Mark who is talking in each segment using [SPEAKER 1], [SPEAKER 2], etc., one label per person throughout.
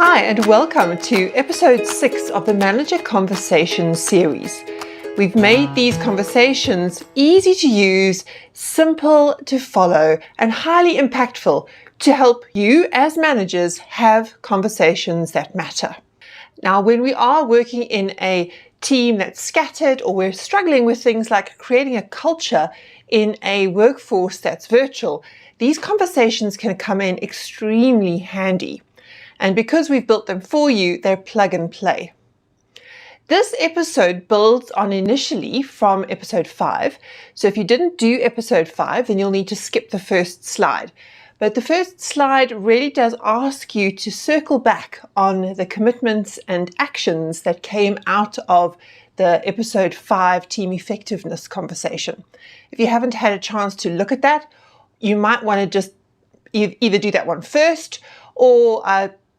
[SPEAKER 1] Hi and welcome to episode 6 of the Manager Conversations series. We've made these conversations easy to use, simple to follow, and highly impactful to help you as managers have conversations that matter. Now, when we are working in a team that's scattered or we're struggling with things like creating a culture in a workforce that's virtual, these conversations can come in extremely handy. And because we've built them for you, they're plug and play. This episode builds on initially from episode 5. So if you didn't do episode 5, then you'll need to skip the first slide. But the first slide really does ask you to circle back on the commitments and actions that came out of the episode 5 team effectiveness conversation. If you haven't had a chance to look at that, you might want to just either do that one first or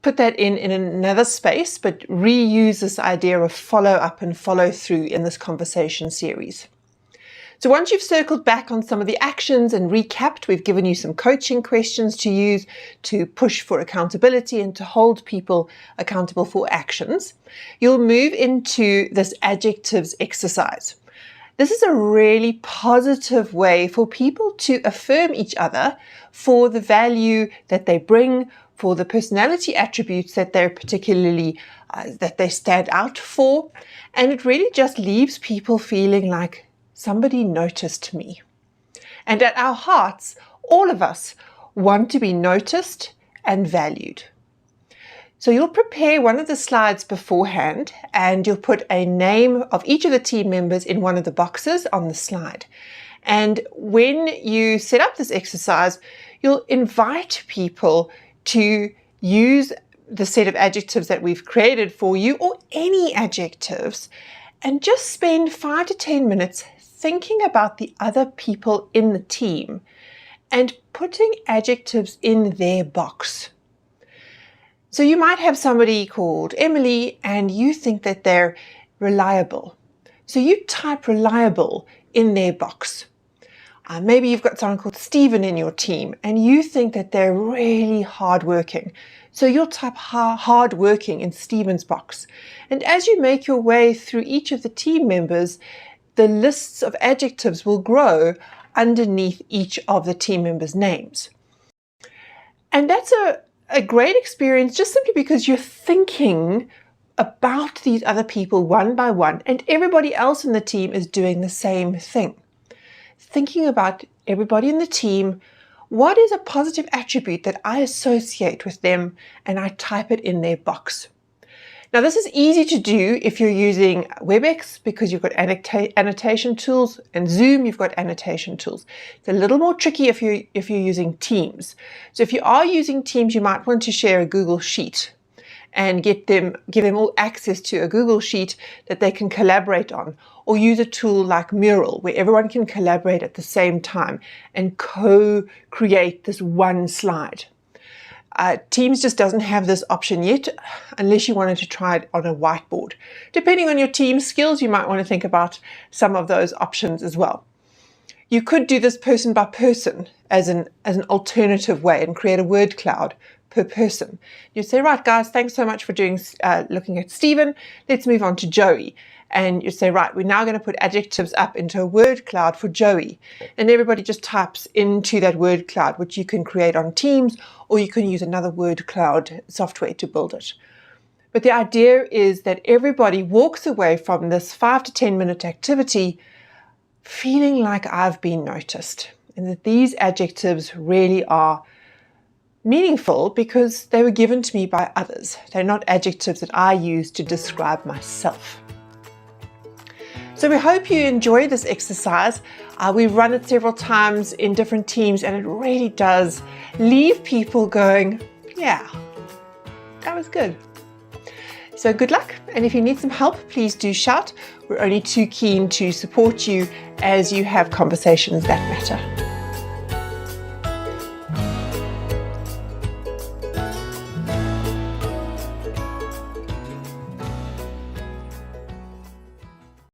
[SPEAKER 1] put that in another space, but reuse this idea of follow up and follow through in this conversation series. So once you've circled back on some of the actions and recapped, we've given you some coaching questions to use to push for accountability and to hold people accountable for actions. You'll move into this adjectives exercise. This is a really positive way for people to affirm each other for the value that they bring, for the personality attributes that they're particularly, that they stand out for. And it really just leaves people feeling like somebody noticed me. And at our hearts, all of us want to be noticed and valued. So you'll prepare one of the slides beforehand and you'll put a name of each of the team members in one of the boxes on the slide. And when you set up this exercise, you'll invite people to use the set of adjectives that we've created for you, or any adjectives, and just spend 5 to 10 minutes thinking about the other people in the team and putting adjectives in their box. So you might have somebody called Emily and you think that they're reliable. So you type reliable in their box. Maybe you've got someone called Stephen in your team and you think that they're really hardworking. So you'll type hardworking in Stephen's box. And as you make your way through each of the team members, the lists of adjectives will grow underneath each of the team members' names. And that's a great experience just simply because you're thinking about these other people one by one, and everybody else in the team is doing the same thing. Thinking about everybody in the team, what is a positive attribute that I associate with them, and I type it in their box. Now this is easy to do if you're using WebEx because you've got annotation tools, and Zoom you've got annotation tools. It's a little more tricky if you're using Teams. So if you are using Teams, you might want to share a Google Sheet and give them all access to a Google Sheet that they can collaborate on, or use a tool like Mural where everyone can collaborate at the same time and co-create this one slide. Teams just doesn't have this option yet, unless you wanted to try it on a whiteboard. Depending on your team skills, you might want to think about some of those options as well. You could do this person by person as an alternative way and create a word cloud per person. You'd say, right guys, thanks so much for looking at Stephen. Let's move on to Joey. And you say, right, we're now going to put adjectives up into a word cloud for Joey. And everybody just types into that word cloud, which you can create on Teams, or you can use another word cloud software to build it. But the idea is that everybody walks away from this 5 to 10 minute activity feeling like I've been noticed, and that these adjectives really are meaningful because they were given to me by others. They're not adjectives that I use to describe myself. So we hope you enjoy this exercise. We've run it several times in different teams, and it really does leave people going, yeah, that was good. So good luck, and if you need some help, please do shout. We're only too keen to support you as you have conversations that matter.